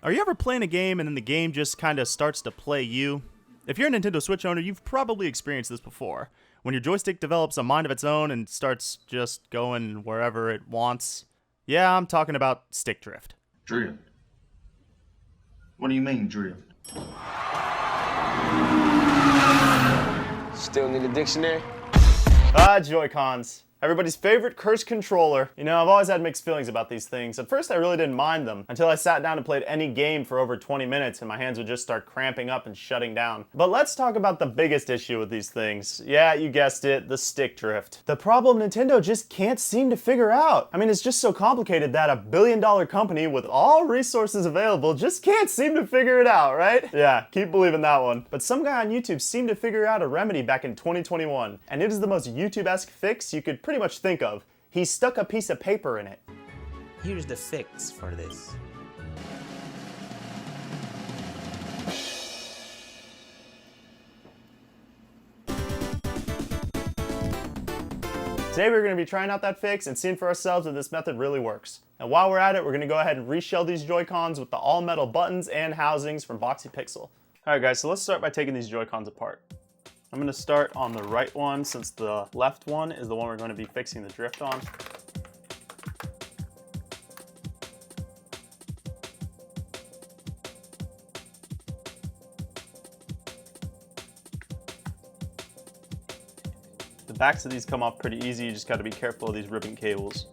Are you ever playing a game and then the game just kind of starts to play you? If you're a Nintendo Switch owner, you've probably experienced this before. When your joystick develops a mind of its own and starts just going wherever it wants. Yeah, I'm talking about stick drift. Drift? What do you mean, drift? Still need a dictionary? Joycons. Everybody's favorite cursed controller. You know, I've always had mixed feelings about these things. At first I really didn't mind them, until I sat down and played any game for over 20 minutes and my hands would just start cramping up and shutting down. But let's talk about the biggest issue with these things. Yeah, you guessed it, the stick drift. The problem Nintendo just can't seem to figure out. I mean, it's just so complicated that a billion-dollar company with all resources available just can't seem to figure it out, right? Yeah, keep believing that one. But some guy on YouTube seemed to figure out a remedy back in 2021, and it is the most YouTube-esque fix you could pretty much think of. He stuck a piece of paper in it. Here's the fix for this. Today we're going to be trying out that fix and seeing for ourselves if this method really works. And while we're at it, we're going to go ahead and reshell these Joy-Cons with the all-metal buttons and housings from Boxy Pixel. Alright guys, so let's start by taking these Joy-Cons apart. I'm going to start on the right one since the left one is the one we're going to be fixing the drift on. The backs of these come off pretty easy, you just got to be careful of these ribbon cables.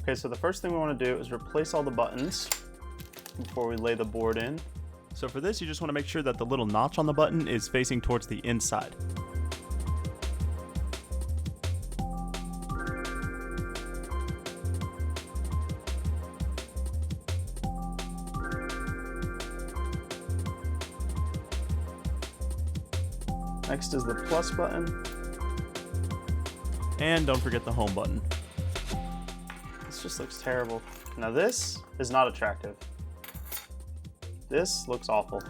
Okay, so the first thing we want to do is replace all the buttons before we lay the board in. So for this, you just want to make sure that the little notch on the button is facing towards the inside. Next is the plus button. And don't forget the home button. This just looks terrible. Now this is not attractive. This looks awful.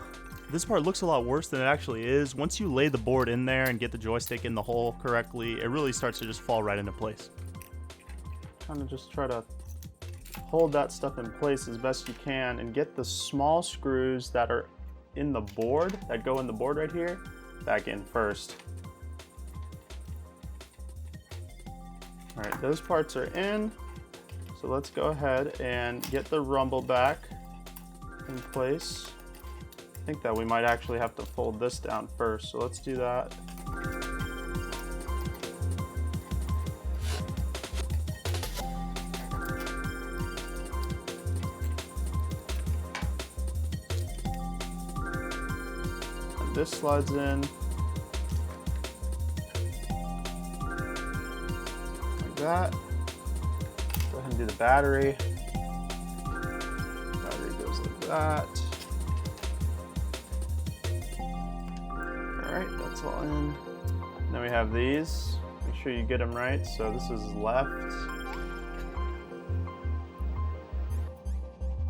This part looks a lot worse than it actually is. Once you lay the board in there and get the joystick in the hole correctly, it really starts to just fall right into place. Kind of just try to hold that stuff in place as best you can and get the small screws that are in the board, that go in the board right here, back in first. All right, those parts are in. So let's go ahead and get the rumble back in place. I think that we might actually have to fold this down first, so let's do that. And this slides in. Like that. Go ahead and do the battery. Battery goes like that. Alright, that's all in. Then we have these. Make sure you get them right. So this is left.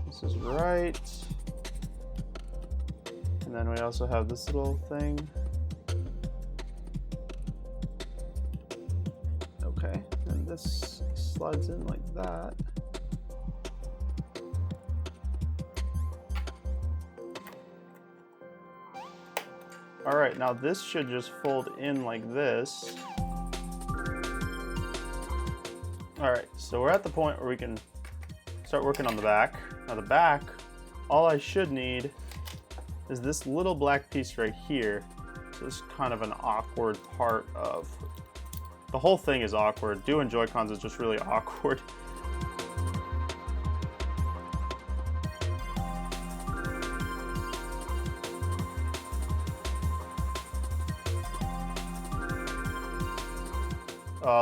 This is right. And then we also have this little thing. Okay, and this slides in like that. All right, now this should just fold in like this. All right, so we're at the point where we can start working on the back. Now the back, all I should need is this little black piece right here. So this is kind of an awkward part of, the whole thing is awkward. Doing Joy-Cons is just really awkward.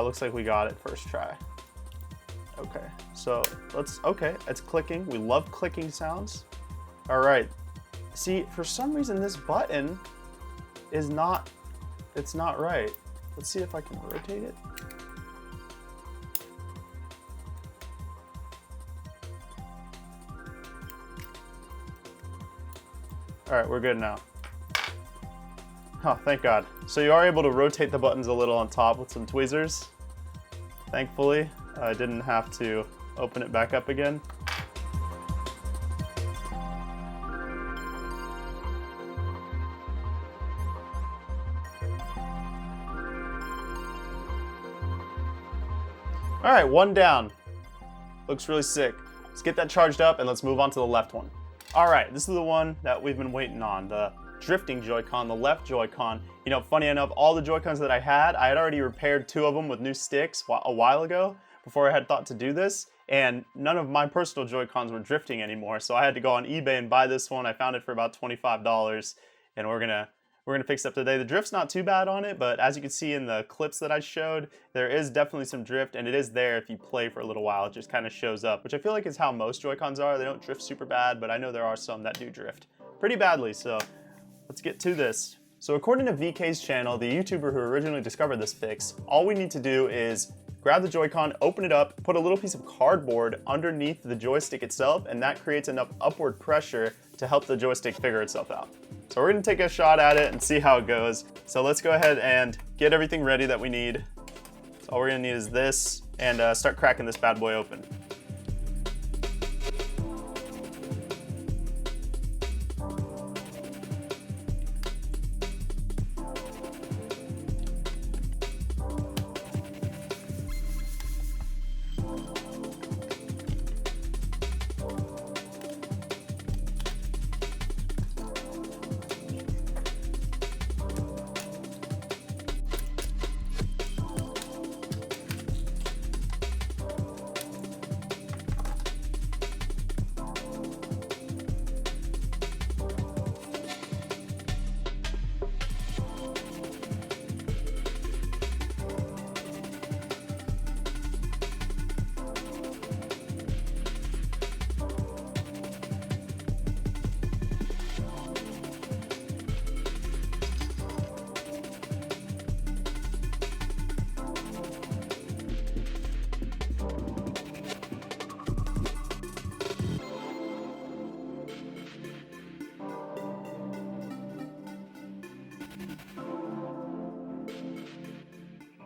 Looks like we got it first try. Okay, so okay, it's clicking. We love clicking sounds. All right. See, for some reason this button is not, it's not right. Let's see if I can rotate it. All right, we're good now. Oh, thank God. So you are able to rotate the buttons a little on top with some tweezers. Thankfully, I didn't have to open it back up again. All right, one down. Looks really sick. Let's get that charged up and let's move on to the left one. All right, this is the one that we've been waiting on, the drifting Joy-Con, the left Joy-Con. You know, funny enough, all the Joy-Cons that I had already repaired 2 of them with new sticks a while ago before I had thought to do this, and none of my personal Joy-Cons were drifting anymore, so I had to go on eBay and buy this one. I found it for about $25, and we're gonna fix it up today. The drift's not too bad on it, but as you can see in the clips that I showed, there is definitely some drift, and it is there if you play for a little while. It just kind of shows up, which I feel like is how most Joy-Cons are. They don't drift super bad, but I know there are some that do drift pretty badly, so let's get to this. So according to VK's channel, the YouTuber who originally discovered this fix, all we need to do is grab the Joy-Con, open it up, put a little piece of cardboard underneath the joystick itself, and that creates enough upward pressure to help the joystick figure itself out. So we're gonna take a shot at it and see how it goes. So let's go ahead and get everything ready that we need. So all we're gonna need is this, and start cracking this bad boy open.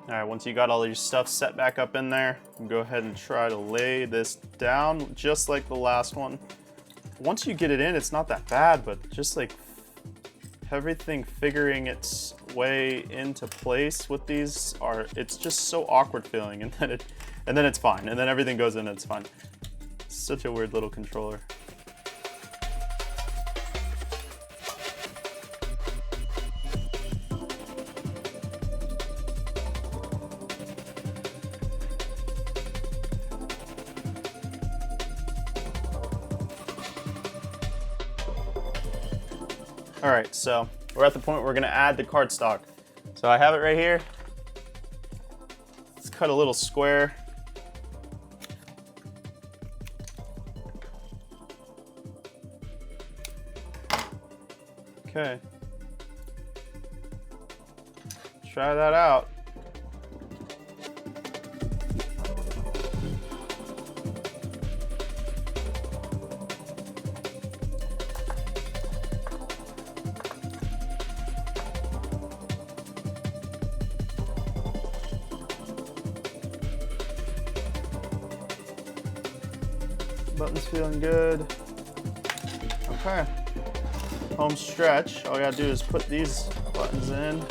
All right, once you got all your stuff set back up in there, you can go ahead and try to lay this down just like the last one. Once you get it in, it's not that bad, but just like everything figuring its way into place with these it's just so awkward feeling, and then it's fine, and then everything goes in and it's fine. It's such a weird little controller. All right, so we're at the point where we're gonna add the cardstock. So I have it right here. Let's cut a little square. Okay. Try that out. Button's feeling good. Okay. Home stretch. All you gotta do is put these Buttons in.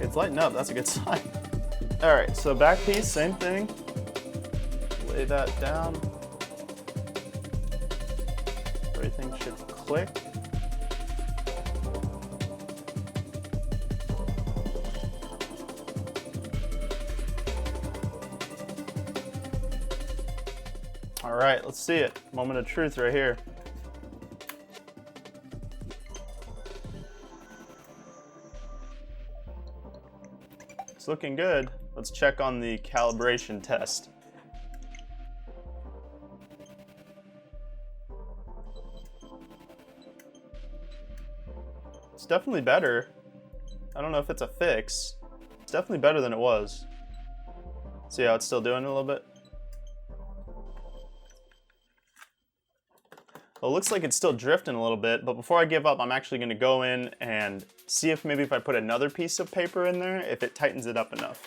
It's lighting up, that's a good sign. All right, so back piece, same thing. Lay that down. Everything should click. All right, let's see it. Moment of truth right here. It's looking good. Let's check on the calibration test. It's definitely better. I don't know if it's a fix. It's definitely better than it was. See how it's still doing a little bit? Well, it looks like it's still drifting a little bit, but before I give up, I'm actually gonna go in and see if maybe if I put another piece of paper in there, if it tightens it up enough.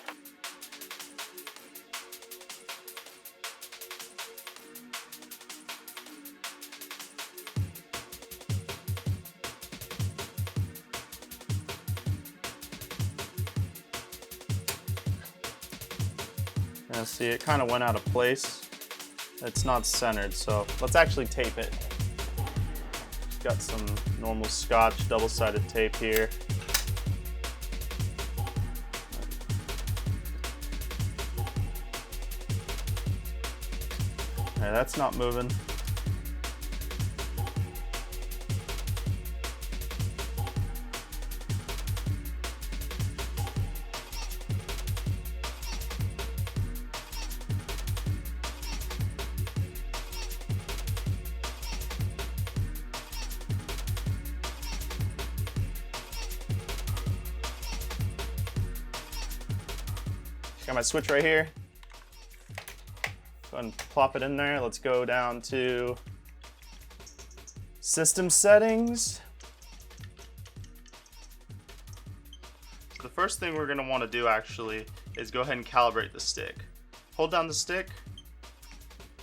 Now see, it kind of went out of place. It's not centered, so let's actually tape it. Got some normal Scotch double-sided tape here. Okay, that's not moving. Got my switch right here. Go ahead and plop it in there. Let's go down to system settings. The first thing we're gonna wanna do actually is go ahead and calibrate the stick. Hold down the stick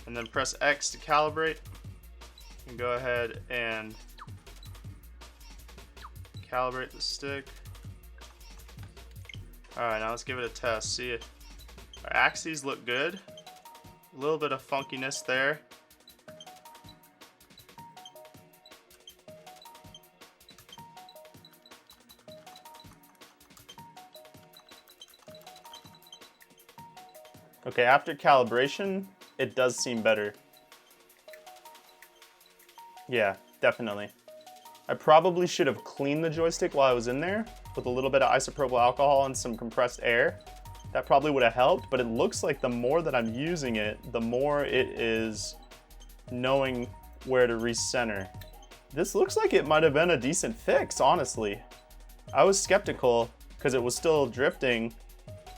and then press X to calibrate. And go ahead and calibrate the stick. Alright, now let's give it a test. See it. Our axes look good. A little bit of funkiness there. Okay, after calibration, it does seem better. Yeah, definitely. I probably should have cleaned the joystick while I was in there with a little bit of isopropyl alcohol and some compressed air. That probably would have helped, but it looks like the more that I'm using it, the more it is knowing where to recenter. This looks like it might have been a decent fix, honestly. I was skeptical because it was still drifting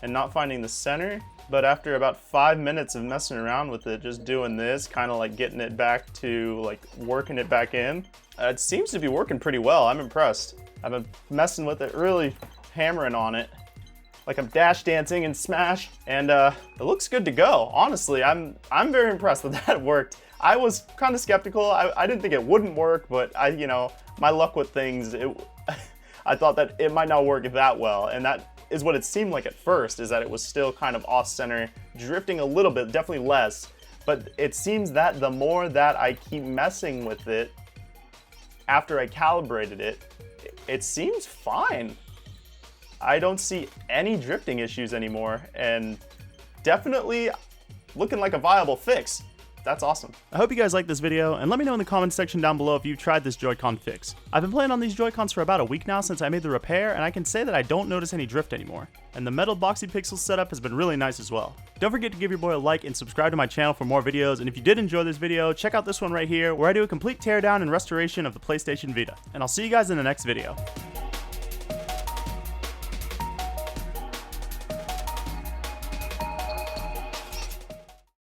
and not finding the center, but after about 5 minutes of messing around with it, just doing this, kind of like getting it back to like working it back in, it seems to be working pretty well. I'm impressed. I've been messing with it, really hammering on it, like I'm dash dancing in Smash, and it looks good to go. Honestly, I'm very impressed that that worked. I was kind of skeptical. I didn't think it wouldn't work, but you know, my luck with things, I thought that it might not work that well, and that is what it seemed like at first, is that it was still kind of off center, drifting a little bit, definitely less, but it seems that the more that I keep messing with it, after I calibrated it, it seems fine. I don't see any drifting issues anymore, and definitely looking like a viable fix. That's awesome. I hope you guys liked this video, and let me know in the comments section down below if you've tried this Joy-Con fix. I've been playing on these Joy-Cons for about a week now since I made the repair, and I can say that I don't notice any drift anymore. And the metal Boxy Pixel setup has been really nice as well. Don't forget to give your boy a like and subscribe to my channel for more videos, and if you did enjoy this video, check out this one right here, where I do a complete teardown and restoration of the PlayStation Vita. And I'll see you guys in the next video.